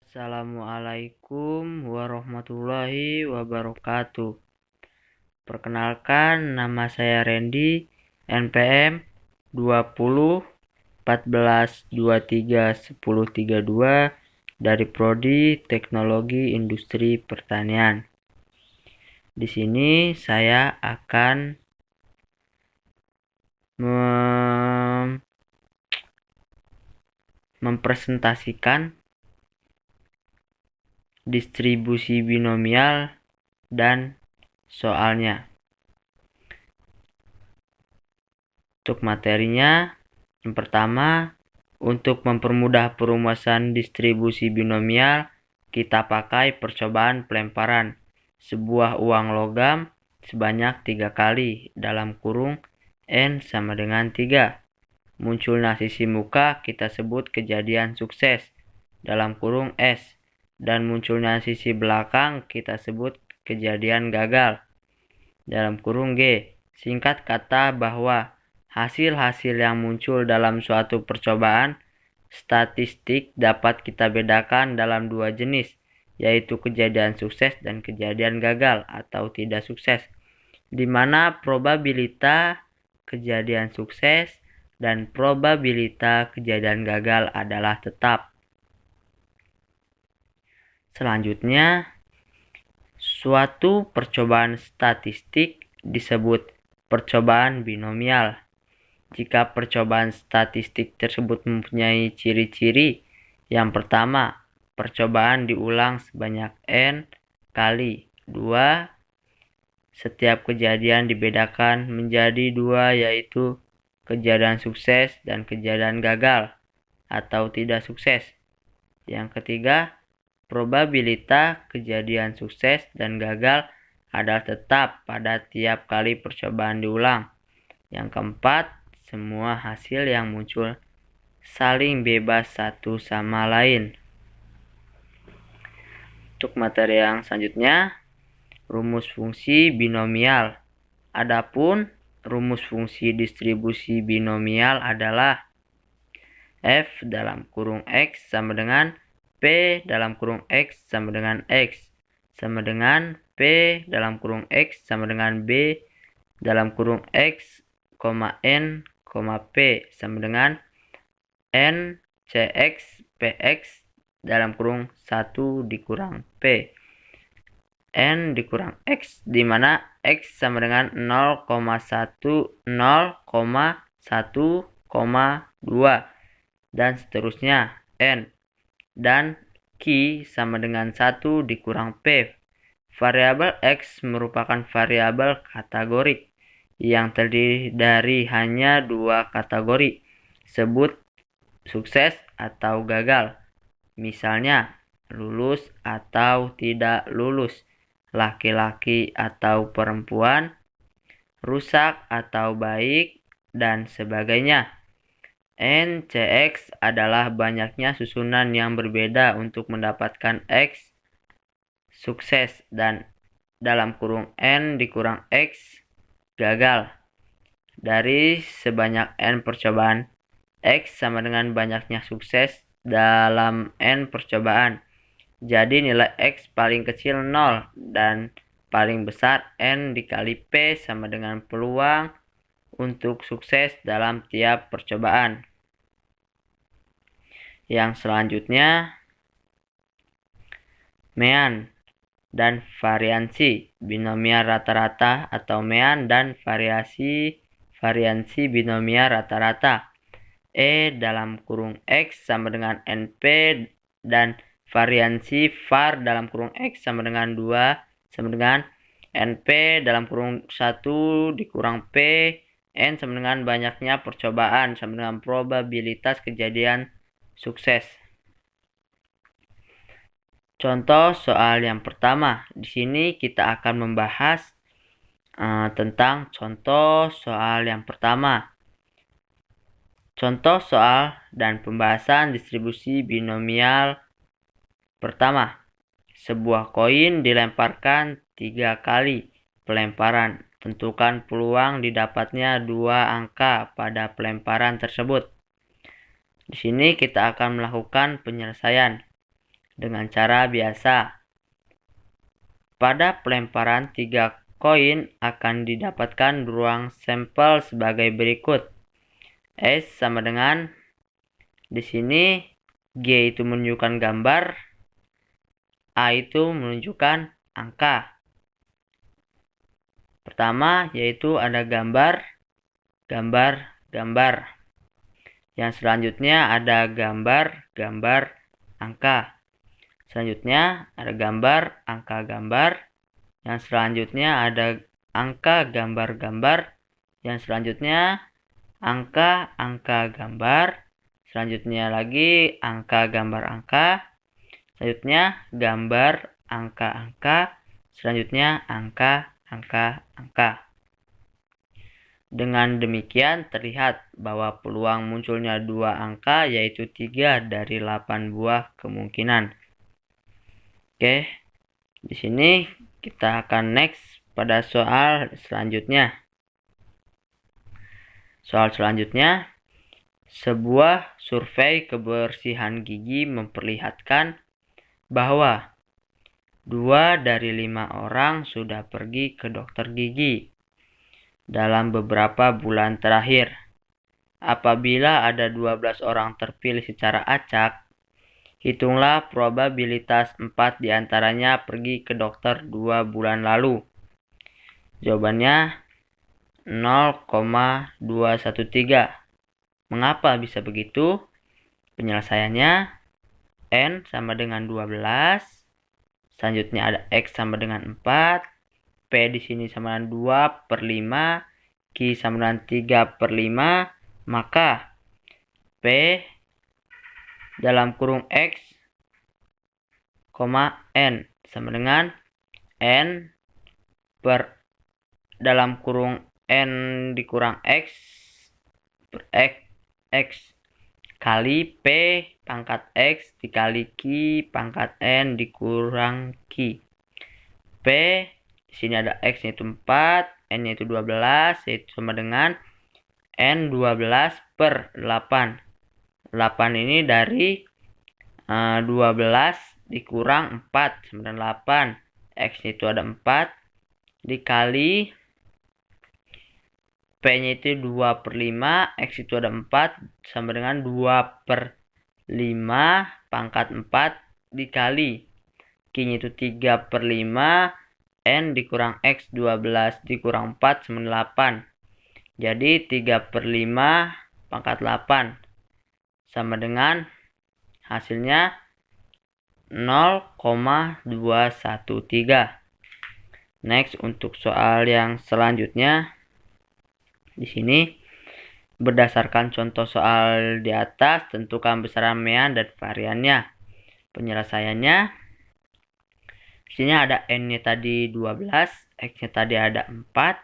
Assalamualaikum warahmatullahi wabarakatuh. Perkenalkan, nama saya Randy, NPM 20 14 23 10 32 dari Prodi Teknologi Industri Pertanian. Di sini saya akan mempresentasikan distribusi binomial dan soalnya. Untuk materinya, yang pertama, untuk mempermudah perumusan distribusi binomial, kita pakai percobaan pelemparan sebuah uang logam sebanyak 3 kali dalam kurung N sama dengan 3. Munculnya sisi muka kita sebut kejadian sukses dalam kurung S, dan munculnya sisi belakang kita sebut kejadian gagal dalam kurung G. Singkat kata bahwa hasil-hasil yang muncul dalam suatu percobaan statistik dapat kita bedakan dalam dua jenis, yaitu kejadian sukses dan kejadian gagal atau tidak sukses, di mana probabilitas kejadian sukses dan probabilitas kejadian gagal adalah tetap. Selanjutnya, suatu percobaan statistik disebut percobaan binomial jika percobaan statistik tersebut mempunyai ciri-ciri. Yang pertama, percobaan diulang sebanyak N kali 2. Setiap kejadian dibedakan menjadi 2, yaitu kejadian sukses dan kejadian gagal atau tidak sukses. Yang ketiga, probabilitas kejadian sukses dan gagal adalah tetap pada tiap kali percobaan diulang. Yang keempat, semua hasil yang muncul saling bebas satu sama lain. Untuk materi yang selanjutnya, rumus fungsi binomial. Adapun rumus fungsi distribusi binomial adalah F dalam kurung X sama dengan P dalam kurung X sama dengan X sama dengan P dalam kurung X sama dengan B dalam kurung X, N, P sama dengan N CX PX dalam kurung 1 dikurang P N dikurang X, di mana X sama dengan 0,1, 0,1, 2 dan seterusnya N, dan Q sama dengan 1 dikurang P. Variabel X merupakan variabel kategorik yang terdiri dari hanya 2 kategori, sebut sukses atau gagal. Misalnya, lulus atau tidak lulus, laki-laki atau perempuan, rusak atau baik, dan sebagainya. NCX adalah banyaknya susunan yang berbeda untuk mendapatkan X sukses dan dalam kurung N dikurang X gagal. Dari sebanyak N percobaan, X sama dengan banyaknya sukses dalam N percobaan. Jadi nilai X paling kecil 0 dan paling besar N dikali P sama dengan peluang untuk sukses dalam tiap percobaan. Yang selanjutnya, mean dan variansi binomial rata-rata atau mean dan variansi binomial rata-rata. E dalam kurung X sama dengan NP dan variansi var dalam kurung X sama dengan 2 sama dengan NP dalam kurung 1 dikurang P N sama dengan banyaknya percobaan sama dengan probabilitas kejadian sukses. Contoh soal yang pertama. Di sini kita akan membahas tentang contoh soal yang pertama. Contoh soal dan pembahasan distribusi binomial pertama. Sebuah koin dilemparkan 3 kali pelemparan. Tentukan peluang didapatnya 2 angka pada pelemparan tersebut. Di sini kita akan melakukan penyelesaian. dengan cara biasa. Pada pelemparan 3 koin akan didapatkan ruang sampel sebagai berikut. S sama dengan, di sini G itu menunjukkan gambar, A itu menunjukkan angka. Pertama yaitu ada gambar, gambar. Yang selanjutnya ada gambar, angka. Selanjutnya ada gambar, angka, gambar. Yang selanjutnya ada angka, gambar. Yang selanjutnya angka, gambar. Selanjutnya lagi angka, gambar, angka. Selanjutnya gambar, angka. Selanjutnya angka, angka. Dengan demikian terlihat bahwa peluang munculnya 2 angka yaitu 3 dari 8 buah kemungkinan. Oke, di sini kita akan next pada soal selanjutnya. Soal selanjutnya, sebuah survei kebersihan gigi memperlihatkan bahwa 2 dari 5 orang sudah pergi ke dokter gigi dalam beberapa bulan terakhir. Apabila ada 12 orang terpilih secara acak, hitunglah probabilitas 4 diantaranya pergi ke dokter 2 bulan lalu. Jawabannya 0,213. Mengapa bisa begitu? Penyelesaiannya N sama dengan 12. Selanjutnya ada X sama dengan 4. P di sini sama dengan 2/5, Q sama dengan 3/5, maka P dalam kurung X, N sama dengan N per dalam kurung N dikurang X per X kali P pangkat X dikali Q pangkat N dikurang Q. P di sini ada X yaitu 4, N yaitu 12, yaitu sama dengan N 12 per 8. 8 ini dari 12 dikurang 4 sama dengan 8. X itu ada 4 dikali P-nya itu 2/5, X itu ada 4 sama dengan 2/5 pangkat 4 dikali Q-nya itu 3/5, N dikurang X 12 dikurang 4 sama 8. Jadi 3/5 pangkat 8 sama dengan hasilnya 0,213. Next untuk soal yang selanjutnya. Di sini berdasarkan contoh soal di atas tentukan besaran mean dan variannya. Penyelesaiannya di sini ada N-nya tadi 12, X-nya tadi ada 4,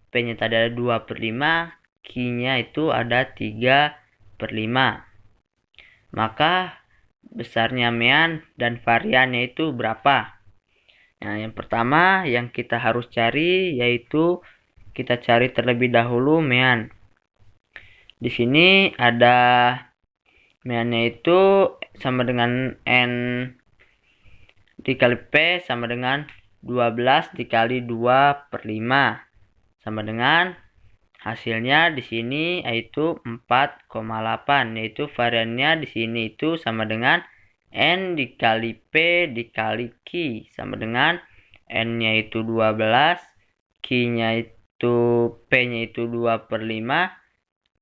P-nya tadi ada 2/5, Q-nya itu ada 3/5. Maka besarnya mean dan variannya itu berapa? Nah, yang pertama yang kita harus cari yaitu kita cari terlebih dahulu mean. Di sini ada meannya itu sama dengan N dikali P sama dengan 12 dikali 2/5 sama dengan hasilnya di sini yaitu 4,8, yaitu variannya di sini itu sama dengan N dikali P dikali Q sama dengan N-nya itu 12, Q-nya itu P-nya itu 2/5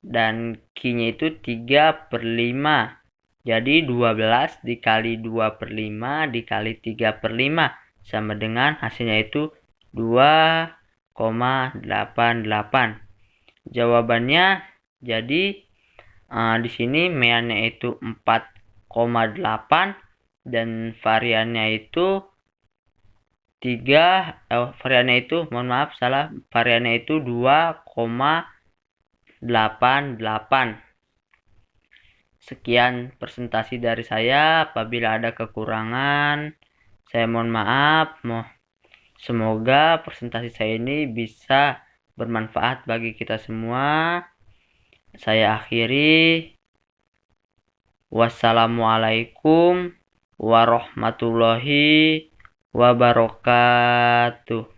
dan Q-nya itu 3/5. Jadi 12 dikali 2/5 dikali 3/5 sama dengan hasilnya itu 2,88. Jawabannya jadi di sini meannya itu 4,8 dan variannya itu variannya itu 2,88. Sekian presentasi dari saya. Apabila ada kekurangan, saya mohon maaf. Semoga presentasi saya ini bisa bermanfaat bagi kita semua. Saya akhiri. Wassalamualaikum warahmatullahi wabarakatuh.